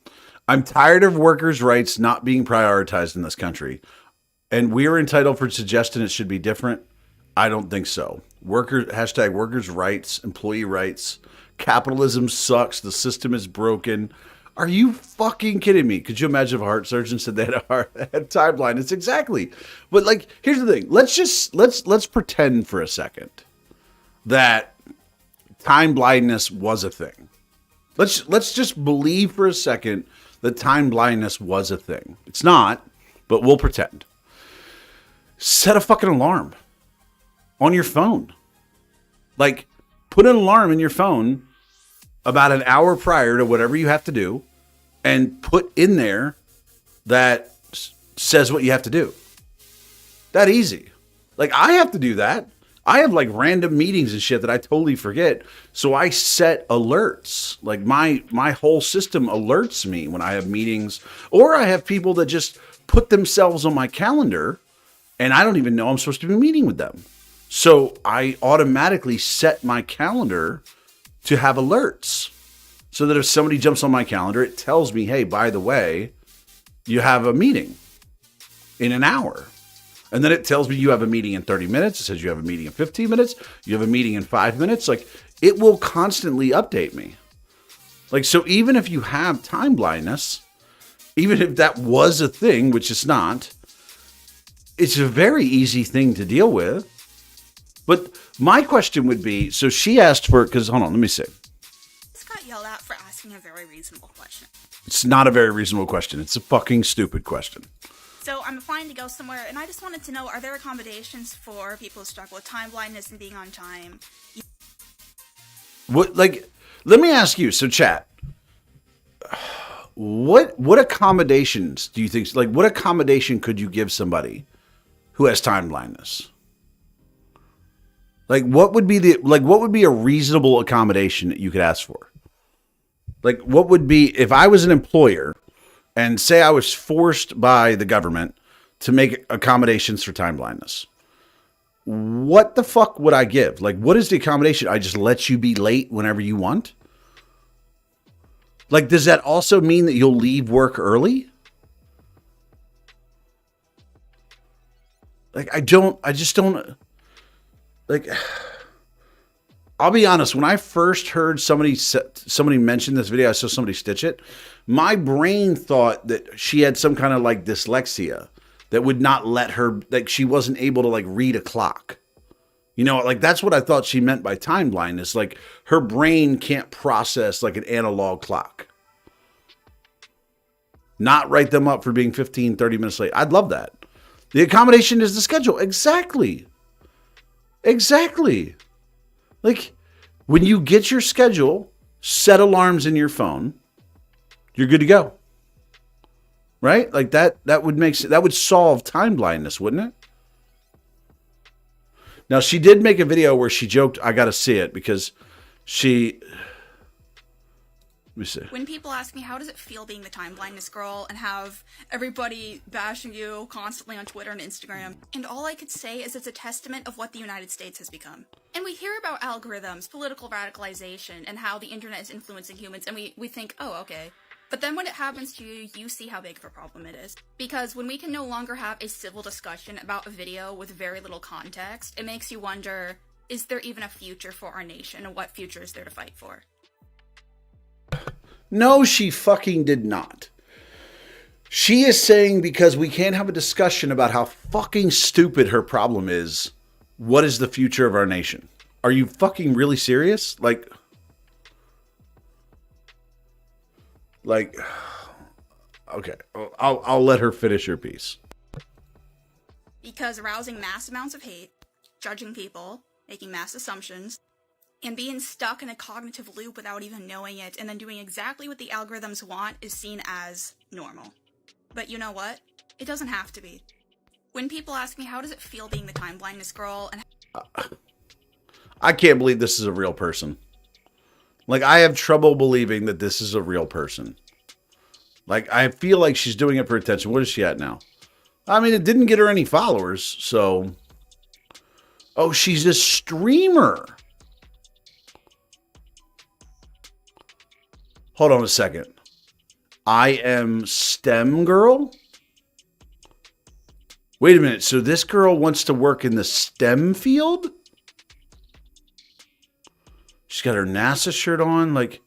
S1: I'm tired of workers' rights not being prioritized in this country. And we are entitled for suggesting it should be different. I don't think so. Hashtag workers' rights, employee rights. Capitalism sucks. The system is broken. Are you fucking kidding me? Could you imagine if a heart surgeon said they had time blindness? Exactly. But like, here's the thing. Let's pretend for a second that time blindness was a thing. Let's just believe for a second that time blindness was a thing. It's not, but we'll pretend. Set a fucking alarm on your phone. Like, put an alarm in your phone about an hour prior to whatever you have to do, and put in there that says what you have to do. That easy. Like, I have to do that. I have like random meetings and shit that I totally forget. So I set alerts. Like, my whole system alerts me when I have meetings, or I have people that just put themselves on my calendar and I don't even know I'm supposed to be meeting with them. So I automatically set my calendar to have alerts, so that if somebody jumps on my calendar, it tells me, hey, by the way, you have a meeting in an hour. And then it tells me you have a meeting in 30 minutes. It says you have a meeting in 15 minutes. You have a meeting in 5 minutes. Like, it will constantly update me. Like, so even if you have time blindness, even if that was a thing, which it's not, it's a very easy thing to deal with. But my question would be, so she asked for, because hold on, let me see.
S2: Just got yelled at for asking a very reasonable question.
S1: It's not a very reasonable question. It's a fucking stupid question.
S2: So I'm applying to go somewhere, and I just wanted to know, are there accommodations for people who struggle with time blindness and being on time?
S1: What, like, let me ask you, so chat, what accommodations do you think, like, what accommodation could you give somebody who has time blindness? Like, what would be a reasonable accommodation that you could ask for? Like, what would be, if I was an employer and say I was forced by the government to make accommodations for time blindness, what the fuck would I give? Like, what is the accommodation? I just let you be late whenever you want? Like, does that also mean that you'll leave work early? Like, I just don't, like, I'll be honest. When I first heard somebody mention this video, I saw somebody stitch it. My brain thought that she had some kind of like dyslexia that would not let her, like she wasn't able to like read a clock. You know, like that's what I thought she meant by time blindness. Like her brain can't process like an analog clock. Not write them up for being 15, 30 minutes late. I'd love that. The accommodation is the schedule. Exactly. Exactly. Like when you get your schedule, set alarms in your phone, you're good to go. Right? Like that would solve time blindness, wouldn't it? Now she did make a video where she joked, I got to see it because let me see.
S2: When people ask me, how does it feel being the time blindness girl and have everybody bashing you constantly on Twitter and Instagram? And all I could say is it's a testament of what the United States has become. And we hear about algorithms, political radicalization, and how the internet is influencing humans, and we think, oh, okay. But then when it happens to you, you see how big of a problem it is. Because when we can no longer have a civil discussion about a video with very little context, it makes you wonder, is there even a future for our nation, and what future is there to fight for?
S1: No, she fucking did not. She is saying because we can't have a discussion about how fucking stupid her problem is, what is the future of our nation? Are you fucking really serious? Like, okay, I'll let her finish her piece.
S2: Because arousing mass amounts of hate, judging people, making mass assumptions, and being stuck in a cognitive loop without even knowing it, and then doing exactly what the algorithms want is seen as normal. But you know what? It doesn't have to be. When people ask me, how does it feel being the time blindness girl? And
S1: I can't believe this is a real person. Like, I have trouble believing that this is a real person. Like, I feel like she's doing it for attention. What is she at now? I mean, it didn't get her any followers, so... Oh, she's a streamer. Hold on a second. I am STEM girl? Wait a minute. So this girl wants to work in the STEM field? She's got her NASA shirt on. Like,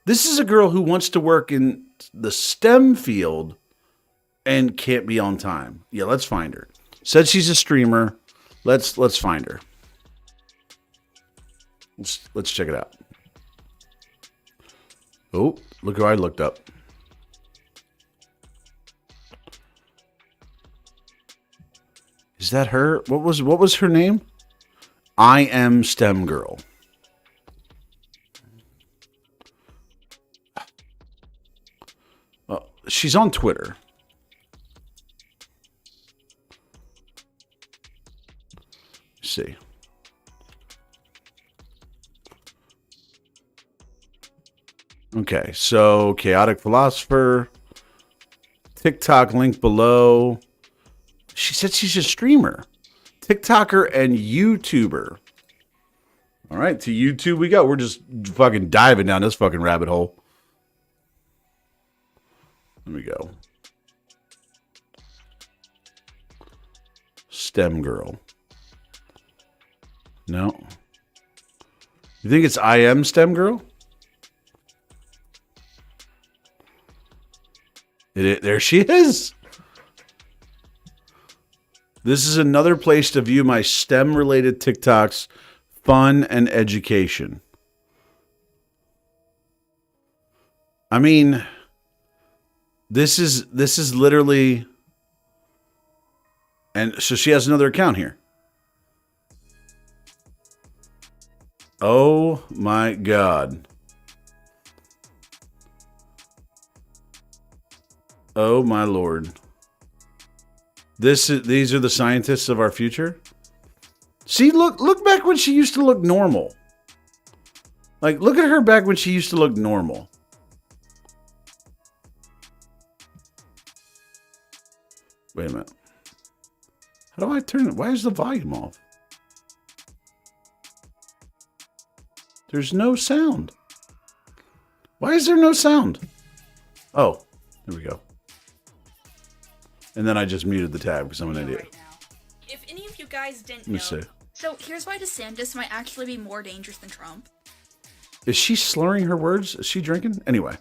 S1: this is a girl who wants to work in the STEM field and can't be on time. Yeah, let's find her. Said she's a streamer. Let's find her. Let's check it out. Oh, look who I looked up. Is that her? What was her name? I am STEM girl. She's on Twitter. Let's see. Okay, so Chaotic Philosopher, TikTok link below. She said she's a streamer, TikToker, and YouTuber. All right, to YouTube we go. We're just fucking diving down this fucking rabbit hole. Let me go. STEM girl. No. You think it's I am STEM girl? There she is. This is another place to view my STEM-related TikToks, fun and education. I mean, this is literally, and so she has another account here. Oh my God. Oh my Lord. These are the scientists of our future. See, look back when she used to look normal. Like, look at her back when she used to look normal. Wait a minute. How do I turn it? Why is the volume off? There's no sound. Why is there no sound? Oh, there we go. And then I just muted the tab because I'm an idiot.
S2: Right now. If any of you guys didn't
S1: Let me
S2: know,
S1: see.
S2: so here's why DeSantis might actually be more dangerous than Trump.
S1: Is she slurring her words? Is she drinking? Anyway.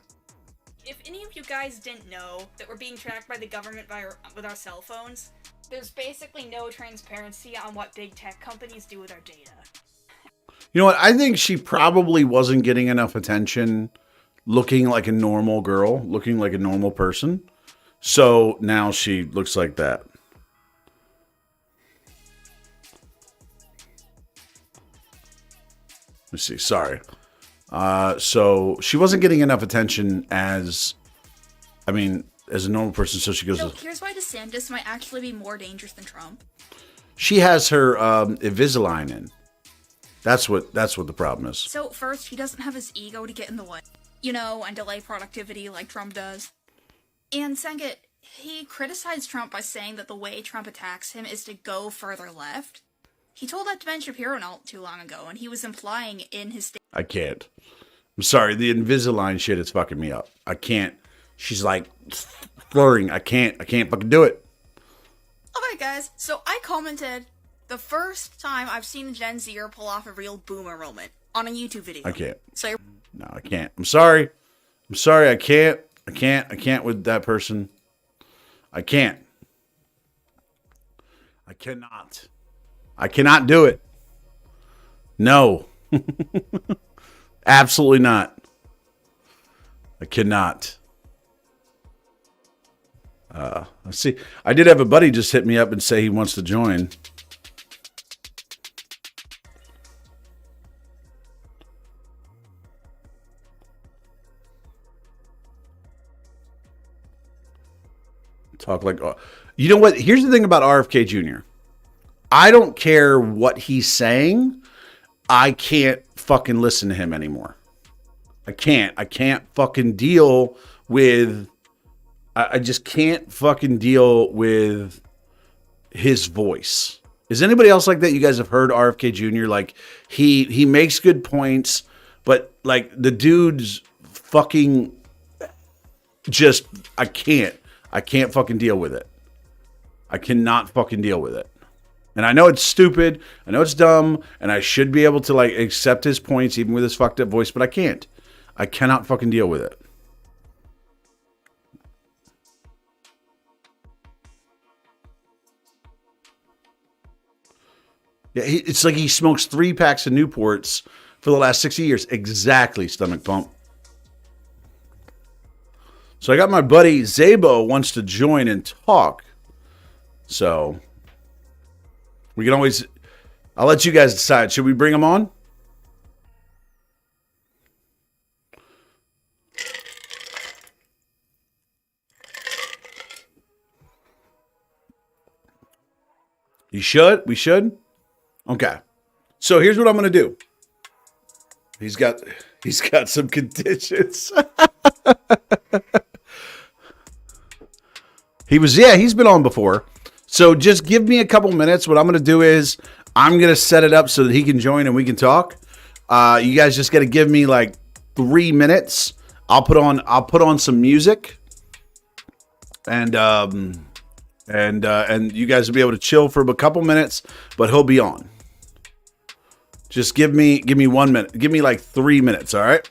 S2: If any of you guys didn't know that we're being tracked by the government with our cell phones, there's basically no transparency on what big tech companies do with our data.
S1: You know what? I think she probably wasn't getting enough attention looking like a normal girl, looking like a normal person. So now she looks like that. Let me see. Sorry. So she wasn't getting enough attention as a normal person. So she goes.
S2: So here's why DeSantis might actually be more dangerous than Trump.
S1: She has her Invisalign in. That's what the problem is.
S2: So first, he doesn't have his ego to get in the way, and delay productivity like Trump does. And second, he criticized Trump by saying that the way Trump attacks him is to go further left. He told that to Ben Shapiro not too long ago, and he was implying in his statement.
S1: I can't. I'm sorry. The Invisalign shit is fucking me up. I can't. She's like slurring. I can't fucking do it.
S2: Alright guys, so I commented the first time I've seen a Gen Zer pull off a real boomer moment on a YouTube video.
S1: I can't.
S2: So
S1: No, I can't. I'm sorry. I can't. I can't with that person. I can't. I cannot. I cannot do it. No. Absolutely not. I cannot. Let's see. I did have a buddy just hit me up and say he wants to join. Talk like, you know what? Here's the thing about RFK Jr. I don't care what he's saying. I can't fucking listen to him anymore. I can't fucking deal with, I just can't fucking deal with his voice. Is anybody else like that? You guys have heard RFK Jr. Like he makes good points, but like the dude's fucking just, I can't fucking deal with it. I cannot fucking deal with it. And I know it's stupid. I know it's dumb. And I should be able to like accept his points even with his fucked up voice, but I can't. I cannot fucking deal with it. Yeah, it's like he smokes 3 packs of Newports for the last 60 years. Exactly, stomach pump. So I got my buddy Zabo wants to join and talk. So we can always, I'll let you guys decide. Should we bring him on? You should? We should? Okay. So here's what I'm going to do. He's got some conditions. He's been on before. So just give me a couple minutes. What I'm going to do is I'm going to set it up so that he can join and we can talk. You guys just got to give me like 3 minutes. I'll put on some music and you guys will be able to chill for a couple minutes, but he'll be on. Just give me 1 minute. Give me like 3 minutes, all right?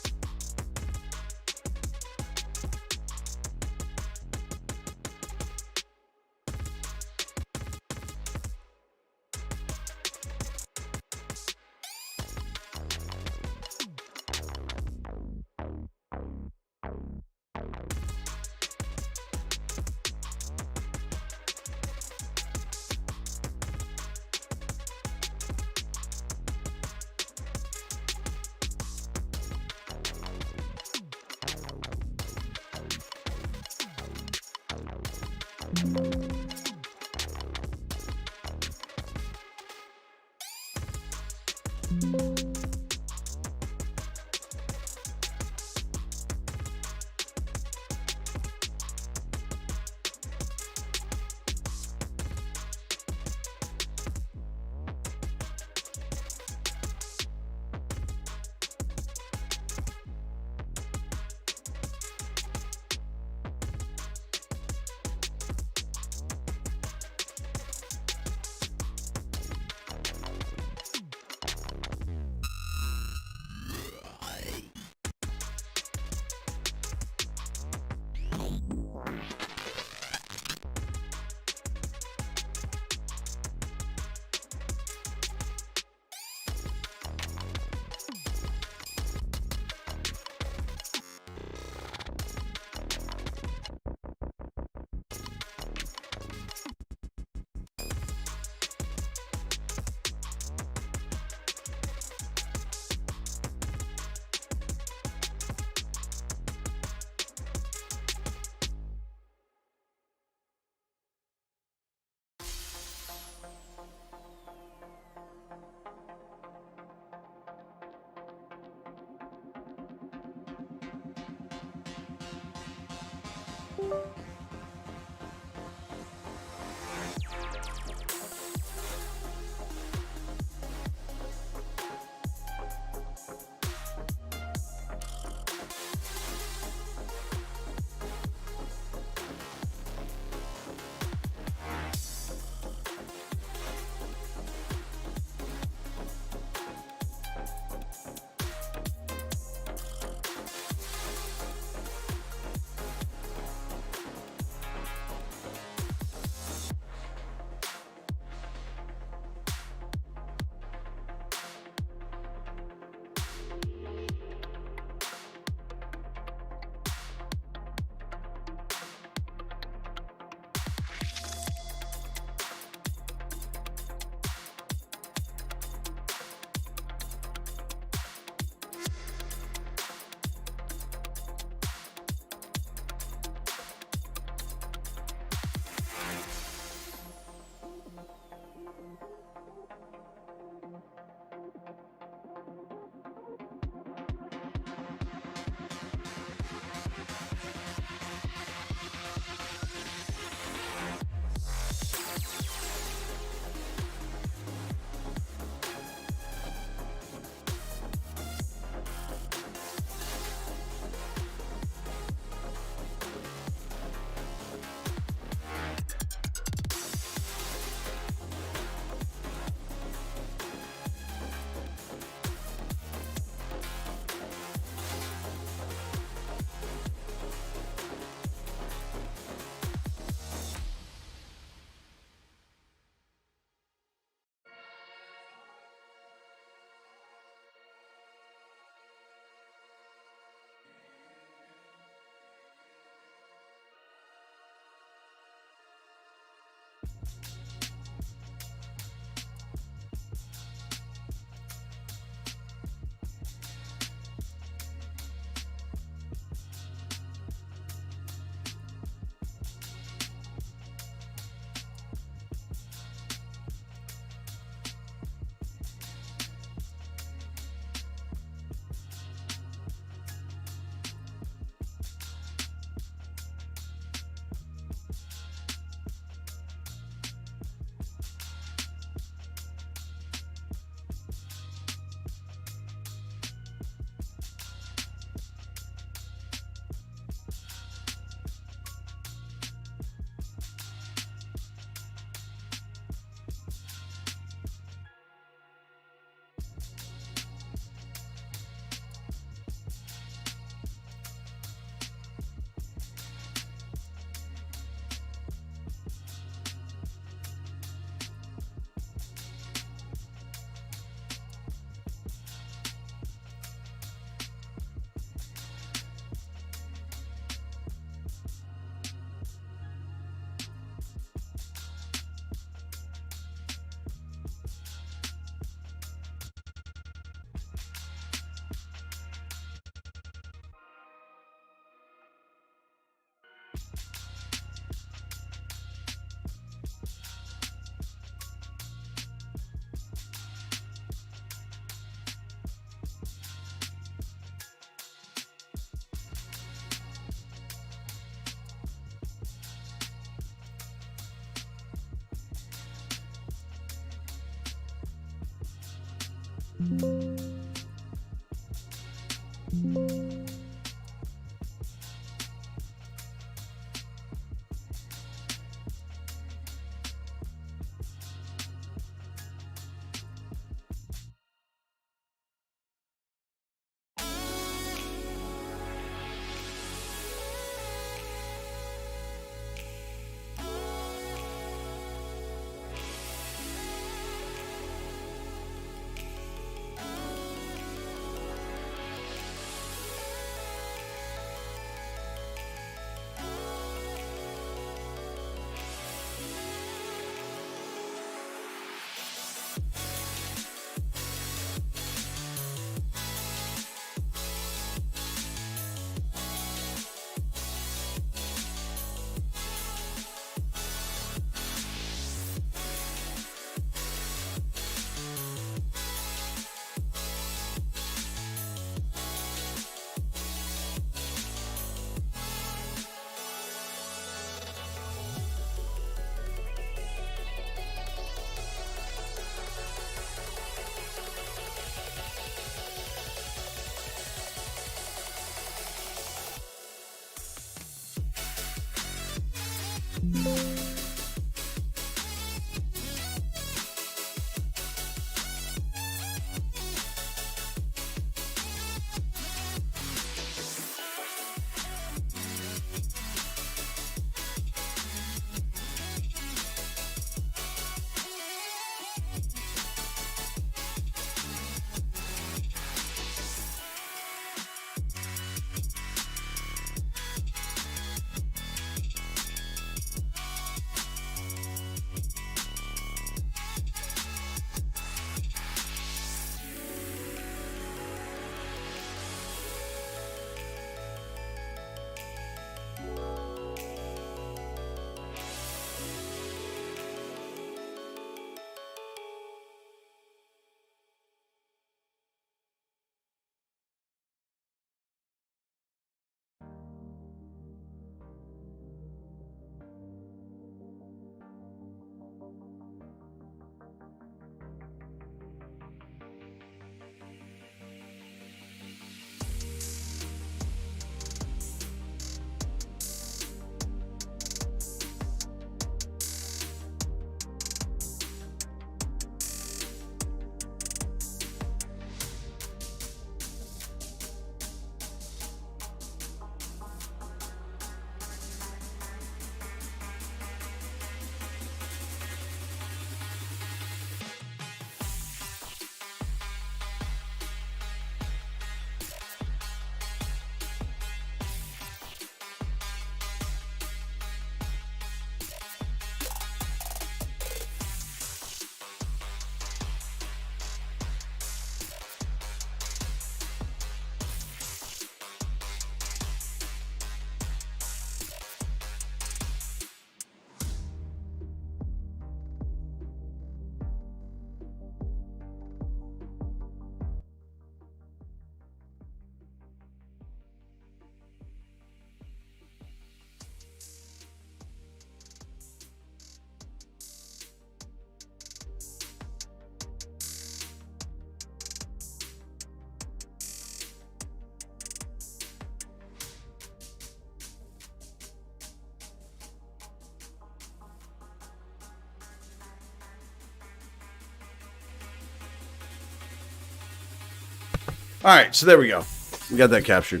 S1: All right, so there we go. We got that captured.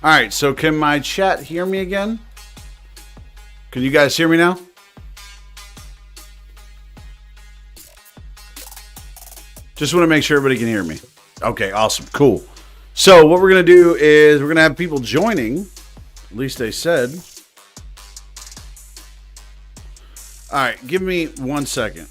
S1: All right, so can my chat hear me again? Can you guys hear me now? Just want to make sure everybody can hear me. Okay, awesome, cool. So what we're going to do is we're going to have people joining. At least they said. All right, give me 1 second.